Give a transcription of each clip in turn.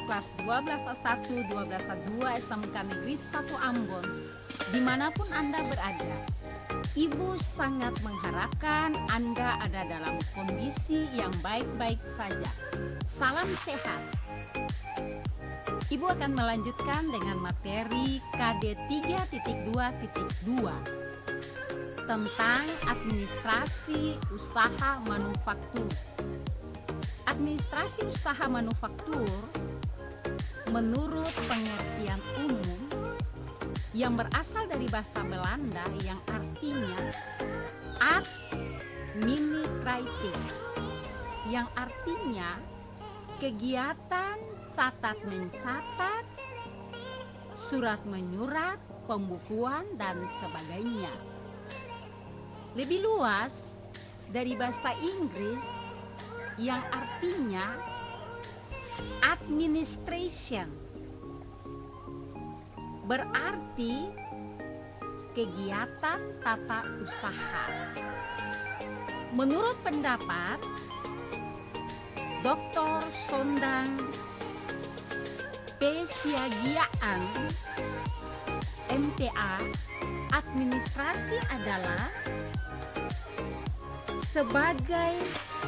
kelas 12A1, 12A2 SMK Negeri 1 Ambon, dimanapun Anda berada. Ibu sangat mengharapkan Anda ada dalam kondisi yang baik-baik saja. Salam sehat. Ibu akan melanjutkan dengan materi KD 3.2.2 tentang administrasi usaha manufaktur. Administrasi usaha manufaktur menurut pengertian umum yang berasal dari bahasa Belanda yang artinya administratif, yang artinya kegiatan catat mencatat, surat menyurat, pembukuan, dan sebagainya. Lebih luas dari bahasa Inggris yang artinya administration, berarti kegiatan tata usaha. Menurut pendapat Dr. Sondang P. Siagiaan, MTA, administrasi adalah sebagai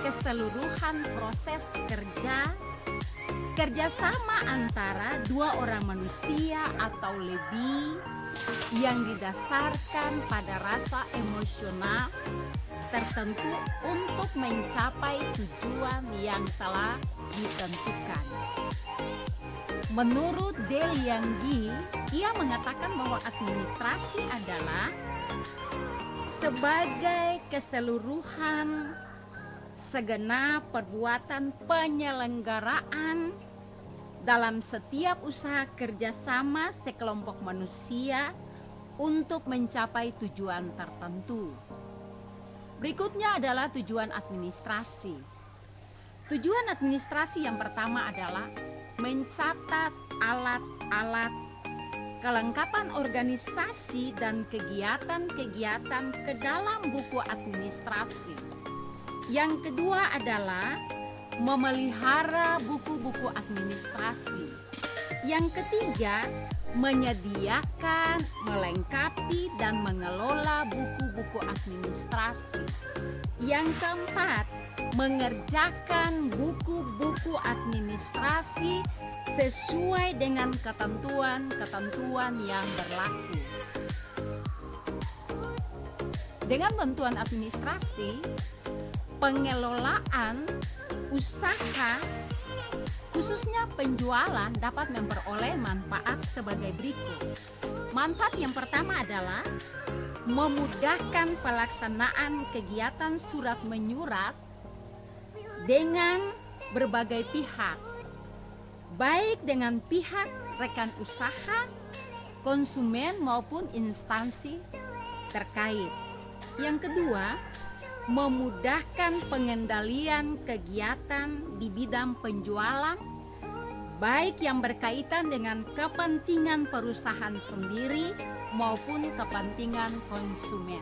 keseluruhan proses kerjasama antara dua orang manusia atau lebih yang didasarkan pada rasa emosional tertentu untuk mencapai tujuan yang telah ditentukan. Menurut Deliang Gi, ia mengatakan bahwa administrasi adalah sebagai keseluruhan segenap perbuatan penyelenggaraan dalam setiap usaha kerjasama sekelompok manusia untuk mencapai tujuan tertentu. Berikutnya adalah tujuan administrasi. Tujuan administrasi yang pertama adalah mencatat alat-alat, kelengkapan organisasi dan kegiatan-kegiatan ke dalam buku administrasi. Yang kedua adalah memelihara buku-buku administrasi. Yang ketiga, menyediakan, melengkapi, dan mengelola buku-buku administrasi. Yang keempat, mengerjakan buku-buku administrasi sesuai dengan ketentuan-ketentuan yang berlaku. Dengan bantuan administrasi, pengelolaan usaha khususnya penjualan dapat memperoleh manfaat sebagai berikut. Manfaat yang pertama adalah memudahkan pelaksanaan kegiatan surat menyurat dengan berbagai pihak, baik dengan pihak rekan usaha, konsumen maupun instansi terkait. Yang kedua, memudahkan pengendalian kegiatan di bidang penjualan, baik yang berkaitan dengan kepentingan perusahaan sendiri maupun kepentingan konsumen.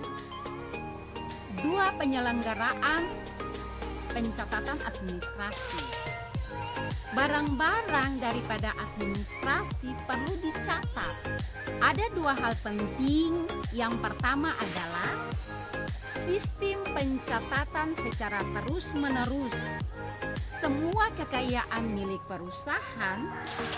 Dua, penyelenggaraan pencatatan administrasi. Barang-barang daripada administrasi perlu dicatat. Ada dua hal penting. Yang pertama adalah sistem pencatatan secara terus-menerus. Semua kekayaan milik perusahaan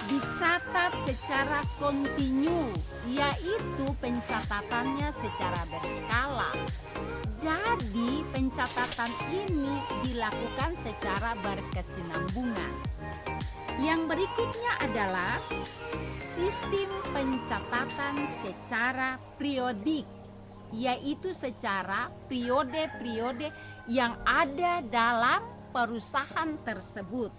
dicatat secara kontinu, yaitu pencatatannya secara berskala. Jadi pencatatan ini dilakukan secara berkesinambungan. Yang berikutnya adalah sistem pencatatan secara periodik, yaitu secara periode-periode yang ada dalam perusahaan tersebut.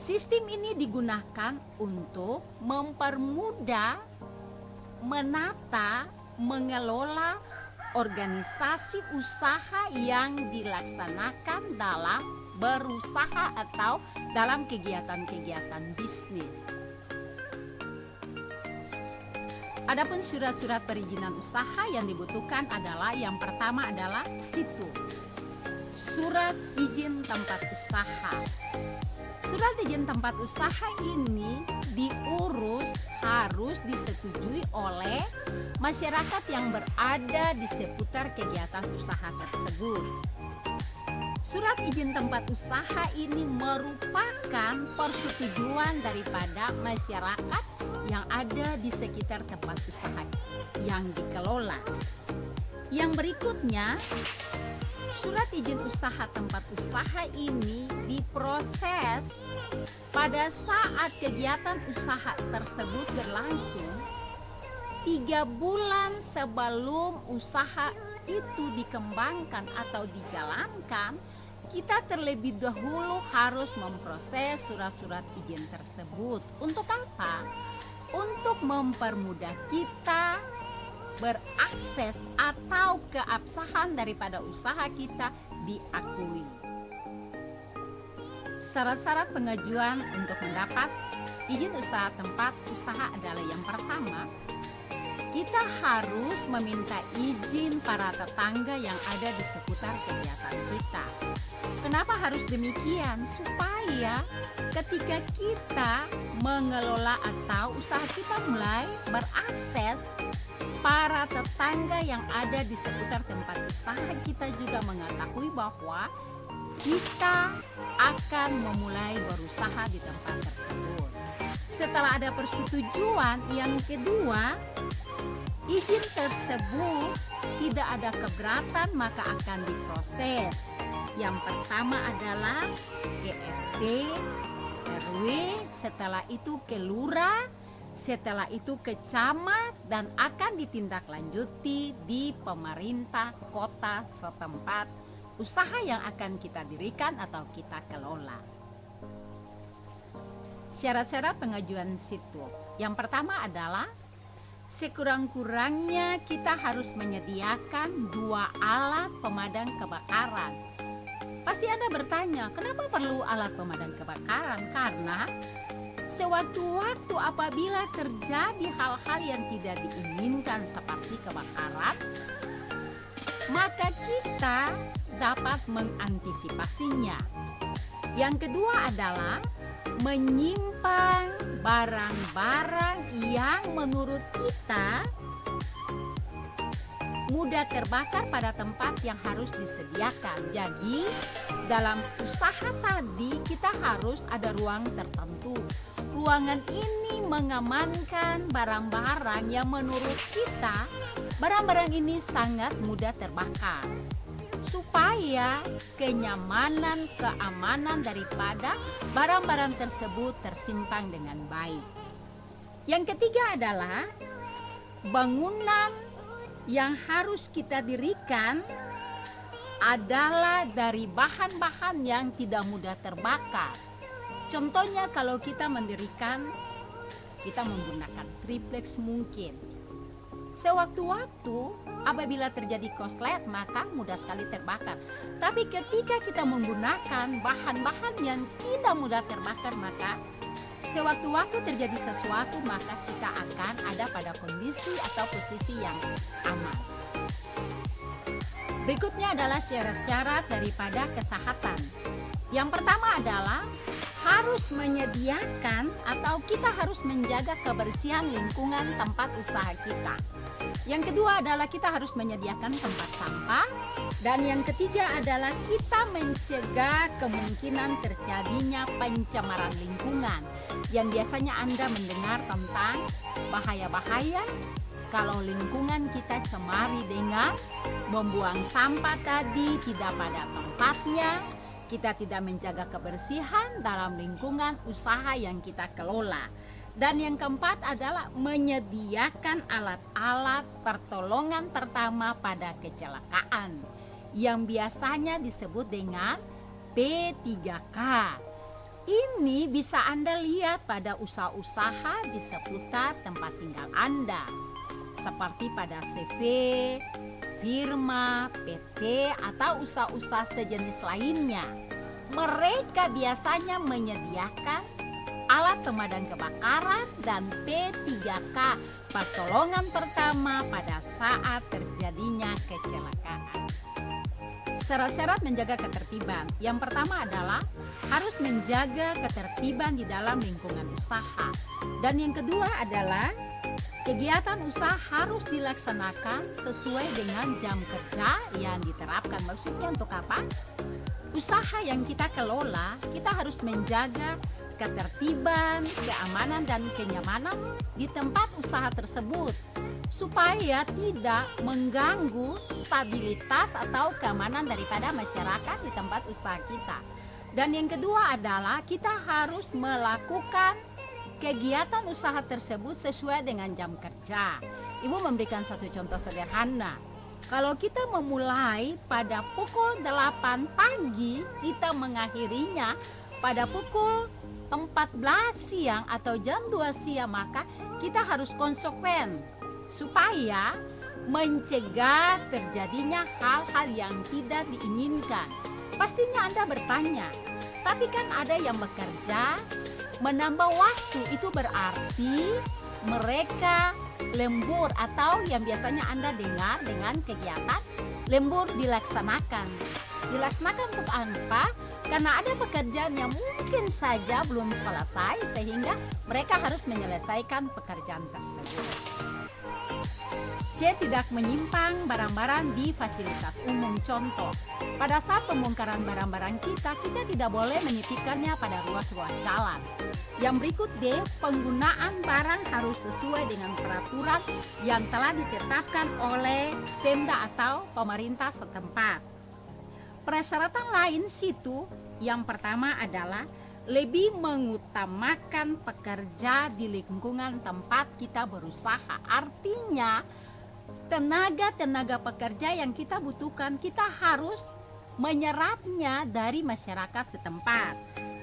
Sistem ini digunakan untuk mempermudah, menata, mengelola organisasi usaha yang dilaksanakan dalam berusaha atau dalam kegiatan-kegiatan bisnis. Adapun surat-surat perizinan usaha yang dibutuhkan adalah yang pertama adalah SITU, surat izin tempat usaha. Surat izin tempat usaha ini diurus harus disetujui oleh masyarakat yang berada di seputar kegiatan usaha tersebut. Surat izin tempat usaha ini merupakan persetujuan daripada masyarakat yang ada di sekitar tempat usaha yang dikelola. Yang berikutnya, surat izin usaha tempat usaha ini diproses pada saat kegiatan usaha tersebut berlangsung 3 bulan sebelum usaha itu dikembangkan atau dijalankan. Kita terlebih dahulu harus memproses surat-surat izin tersebut. Untuk apa? Untuk mempermudah kita berakses atau keabsahan daripada usaha kita diakui. Syarat-syarat pengajuan untuk mendapat izin usaha tempat usaha adalah yang pertama, kita harus meminta izin para tetangga yang ada di seputar kegiatan kita. Kenapa harus demikian? Supaya ketika kita mengelola atau usaha kita mulai berakses, para tetangga yang ada di seputar tempat usaha kita juga mengetahui bahwa kita akan memulai berusaha di tempat tersebut. Setelah ada persetujuan, yang kedua, izin tersebut tidak ada keberatan maka akan diproses. Yang pertama adalah ke RT, RW, setelah itu ke lurah, setelah itu ke camat, dan akan ditindaklanjuti di pemerintah kota setempat usaha yang akan kita dirikan atau kita kelola. Syarat-syarat pengajuan situ. Yang pertama adalah sekurang-kurangnya kita harus menyediakan 2 alat pemadam kebakaran. Pasti Anda bertanya, kenapa perlu alat pemadam kebakaran? Karena sewaktu-waktu apabila terjadi hal-hal yang tidak diinginkan seperti kebakaran, maka kita dapat mengantisipasinya. Yang kedua adalah menyimpan barang-barang yang menurut kita mudah terbakar pada tempat yang harus disediakan. Jadi dalam usaha tadi kita harus ada ruang tertentu. Ruangan ini mengamankan barang-barang yang menurut kita barang-barang ini sangat mudah terbakar, supaya kenyamanan, keamanan daripada barang-barang tersebut tersimpan dengan baik. Yang ketiga adalah bangunan yang harus kita dirikan adalah dari bahan-bahan yang tidak mudah terbakar. Contohnya kalau kita mendirikan, kita menggunakan triplex mungkin. Sewaktu-waktu apabila terjadi korslet maka mudah sekali terbakar. Tapi ketika kita menggunakan bahan-bahan yang tidak mudah terbakar, maka sewaktu-waktu terjadi sesuatu maka kita akan ada pada kondisi atau posisi yang aman. Berikutnya adalah syarat-syarat daripada kesehatan. Yang pertama adalah harus menyediakan atau kita harus menjaga kebersihan lingkungan tempat usaha kita. Yang kedua adalah kita harus menyediakan tempat sampah. Dan yang ketiga adalah kita mencegah kemungkinan terjadinya pencemaran lingkungan. Yang biasanya Anda mendengar tentang bahaya-bahaya kalau lingkungan kita cemari dengan membuang sampah tadi tidak pada tempatnya. Kita tidak menjaga kebersihan dalam lingkungan usaha yang kita kelola. Dan yang keempat adalah menyediakan alat-alat pertolongan pertama pada kecelakaan yang biasanya disebut dengan P3K. Ini bisa Anda lihat pada usaha-usaha di seputar tempat tinggal Anda, seperti pada CV, firma, PT, atau usaha-usaha sejenis lainnya. Mereka biasanya menyediakan alat pemadam kebakaran dan P3K, pertolongan pertama pada saat terjadinya kecelakaan. Syarat-syarat menjaga ketertiban. Yang pertama adalah harus menjaga ketertiban di dalam lingkungan usaha. Dan yang kedua adalah kegiatan usaha harus dilaksanakan sesuai dengan jam kerja yang diterapkan. Maksudnya untuk apa? Usaha yang kita kelola, kita harus menjaga ketertiban, keamanan, dan kenyamanan di tempat usaha tersebut supaya tidak mengganggu stabilitas atau keamanan daripada masyarakat di tempat usaha kita. Dan yang kedua adalah kita harus melakukan kegiatan usaha tersebut sesuai dengan jam kerja. Ibu memberikan satu contoh sederhana. Kalau kita memulai pada pukul 8 pagi, kita mengakhirinya pada pukul 14 siang atau jam 2 siang, maka kita harus konsekuen supaya mencegah terjadinya hal-hal yang tidak diinginkan. Pastinya Anda bertanya, tapi kan ada yang bekerja menambah waktu, itu berarti mereka lembur atau yang biasanya Anda dengar dengan kegiatan lembur dilaksanakan. Dilaksanakan untuk apa? Karena ada pekerjaan yang mungkin saja belum selesai sehingga mereka harus menyelesaikan pekerjaan tersebut. C. Tidak menyimpang barang-barang di fasilitas umum. Contoh, pada saat pembongkaran barang-barang kita tidak boleh menitipkannya pada ruas-ruas jalan. Yang berikut D. Penggunaan barang harus sesuai dengan peraturan yang telah ditetapkan oleh Pemda atau pemerintah setempat. Persyaratan lain situ yang pertama adalah lebih mengutamakan pekerja di lingkungan tempat kita berusaha. Artinya tenaga pekerja yang kita butuhkan, kita harus menyerapnya dari masyarakat setempat.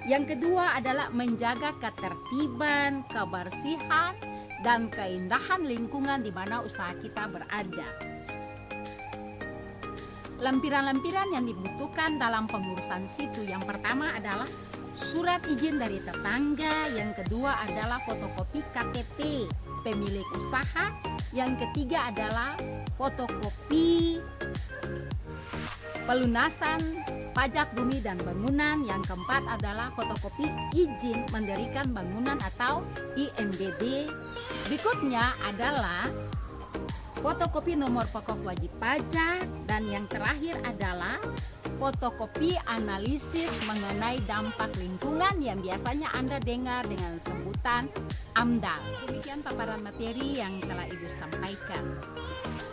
Yang kedua adalah menjaga ketertiban, kebersihan, dan keindahan lingkungan di mana usaha kita berada. Lampiran-lampiran yang dibutuhkan dalam pengurusan situ, yang pertama adalah surat izin dari tetangga, yang kedua adalah fotokopi KTP pemilik usaha, yang ketiga adalah fotokopi pelunasan pajak bumi dan bangunan, yang keempat adalah fotokopi izin mendirikan bangunan atau IMBB. Berikutnya adalah fotokopi nomor pokok wajib pajak, dan yang terakhir adalah fotokopi analisis mengenai dampak lingkungan yang biasanya Anda dengar dengan sebutan AMDAL. Demikian paparan materi yang telah Ibu sampaikan.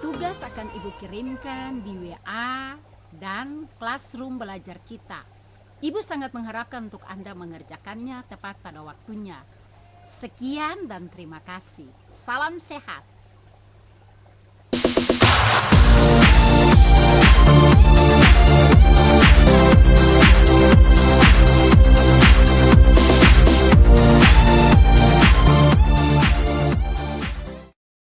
Tugas akan Ibu kirimkan di WA dan Classroom belajar kita. Ibu sangat mengharapkan untuk Anda mengerjakannya tepat pada waktunya. Sekian dan terima kasih. Salam sehat.